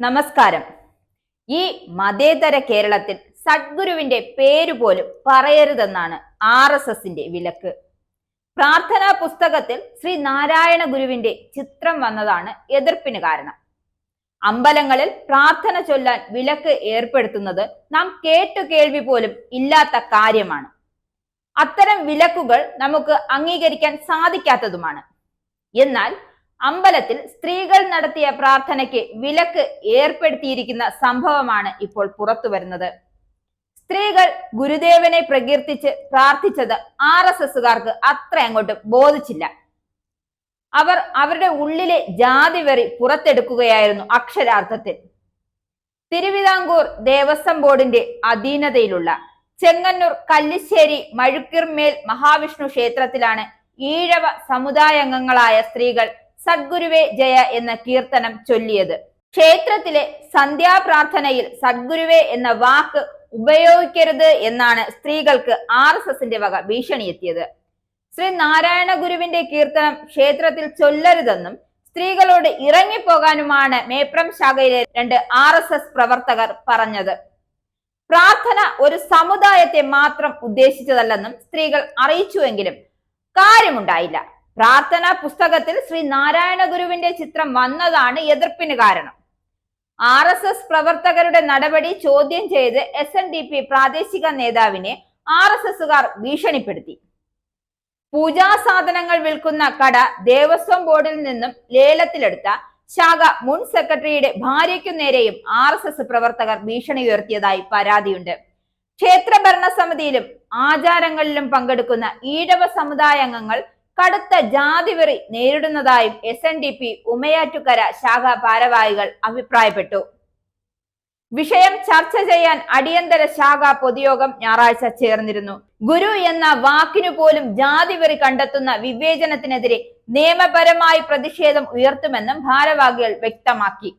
നമസ്കാരം. ഈ മതേതര കേരളത്തിൽ സദ്ഗുരുവിന്റെ പേര് പോലും പറയരുതെന്നാണ് RSSന്റെ വിലക്ക്. പ്രാർത്ഥനാ പുസ്തകത്തിൽ ശ്രീ നാരായണ ഗുരുവിന്റെ ചിത്രം വന്നതാണ് എതിർപ്പിന് കാരണം. അമ്പലങ്ങളിൽ പ്രാർത്ഥന ചൊല്ലാൻ വിലക്ക് ഏർപ്പെടുത്തുന്നത് നാം കേൾവി പോലും ഇല്ലാത്ത കാര്യമാണ്. അത്തരം വിലക്കുകൾ നമുക്ക് അംഗീകരിക്കാൻ സാധിക്കാത്തതുമാണ്. എന്നാൽ അമ്പലത്തിൽ സ്ത്രീകൾ നടത്തിയ പ്രാർത്ഥനയ്ക്ക് വിലക്ക് ഏർപ്പെടുത്തിയിരിക്കുന്ന സംഭവമാണ് ഇപ്പോൾ പുറത്തു വരുന്നത്. സ്ത്രീകൾ ഗുരുദേവനെ പ്രകീർത്തിച്ച് പ്രാർത്ഥിച്ചത് RSSകാർക്ക് അത്ര അങ്ങോട്ട് ബോധിച്ചില്ല. അവർ അവരുടെ ഉള്ളിലെ ജാതിവെറി പുറത്തെടുക്കുകയായിരുന്നു അക്ഷരാർത്ഥത്തിൽ. തിരുവിതാംകൂർ ദേവസ്വം ബോർഡിന്റെ അധീനതയിലുള്ള ചെങ്ങന്നൂർ കല്ലിശ്ശേരി മഴുക്കിർമേൽ മഹാവിഷ്ണു ക്ഷേത്രത്തിലാണ് ഈഴവ സമുദായാംഗങ്ങളായ സ്ത്രീകൾ സദ്ഗുരുവേ ജയ എന്ന കീർത്തനം ചൊല്ലിയത്. ക്ഷേത്രത്തിലെ സന്ധ്യാപ്രാർത്ഥനയിൽ സദ്ഗുരുവേ എന്ന വാക്ക് ഉപയോഗിക്കരുത് എന്നാണ് സ്ത്രീകൾക്ക് RSSന്റെ വക ഭീഷണിയെത്തിയത്. ശ്രീ നാരായണ ഗുരുവിന്റെ കീർത്തനം ക്ഷേത്രത്തിൽ ചൊല്ലരുതെന്നും സ്ത്രീകളോട് ഇറങ്ങിപ്പോകാനുമാണ് മേപ്രം ശാഖയിലെ 2 RSS പ്രവർത്തകർ പറഞ്ഞത്. പ്രാർത്ഥന ഒരു സമുദായത്തെ മാത്രം ഉദ്ദേശിച്ചതല്ലെന്നും സ്ത്രീകൾ അറിയിച്ചുവെങ്കിലും കാര്യമുണ്ടായില്ല. പ്രാർത്ഥനാ പുസ്തകത്തിൽ ശ്രീ നാരായണ ഗുരുവിന്റെ ചിത്രം വന്നതാണ് എതിർപ്പിന് കാരണം. RSS പ്രവർത്തകരുടെ നടപടി ചോദ്യം ചെയ്ത് SNDP പ്രാദേശിക നേതാവിനെ RSSകാർ ഭീഷണിപ്പെടുത്തി. പൂജാ സാധനങ്ങൾ വിൽക്കുന്ന കട ദേവസ്വം ബോർഡിൽ നിന്നും ലേലത്തിലെടുത്ത ശാഖ മുൻ സെക്രട്ടറിയുടെ ഭാര്യയ്ക്കു നേരെയും RSS പ്രവർത്തകർ ഭീഷണി ഉയർത്തിയതായി പരാതിയുണ്ട്. ക്ഷേത്ര ഭരണസമിതിയിലും ആചാരങ്ങളിലും പങ്കെടുക്കുന്ന ഈഴവ സമുദായാംഗങ്ങൾ കടുത്ത ജാതിവെറി നേരിടുന്നതായും SNDP ഉമയാറ്റുകര ശാഖ ഭാരവാഹികൾ അഭിപ്രായപ്പെട്ടു. വിഷയം ചർച്ച ചെയ്യാൻ അടിയന്തര ശാഖ പൊതുയോഗം ഞായറാഴ്ച ചേർന്നിരുന്നു. ഗുരു എന്ന വാക്കിനു പോലും ജാതിവെറി കണ്ടെത്തുന്ന വിവേചനത്തിനെതിരെ നിയമപരമായി പ്രതിഷേധം ഉയർത്തുമെന്നും ഭാരവാഹികൾ വ്യക്തമാക്കി.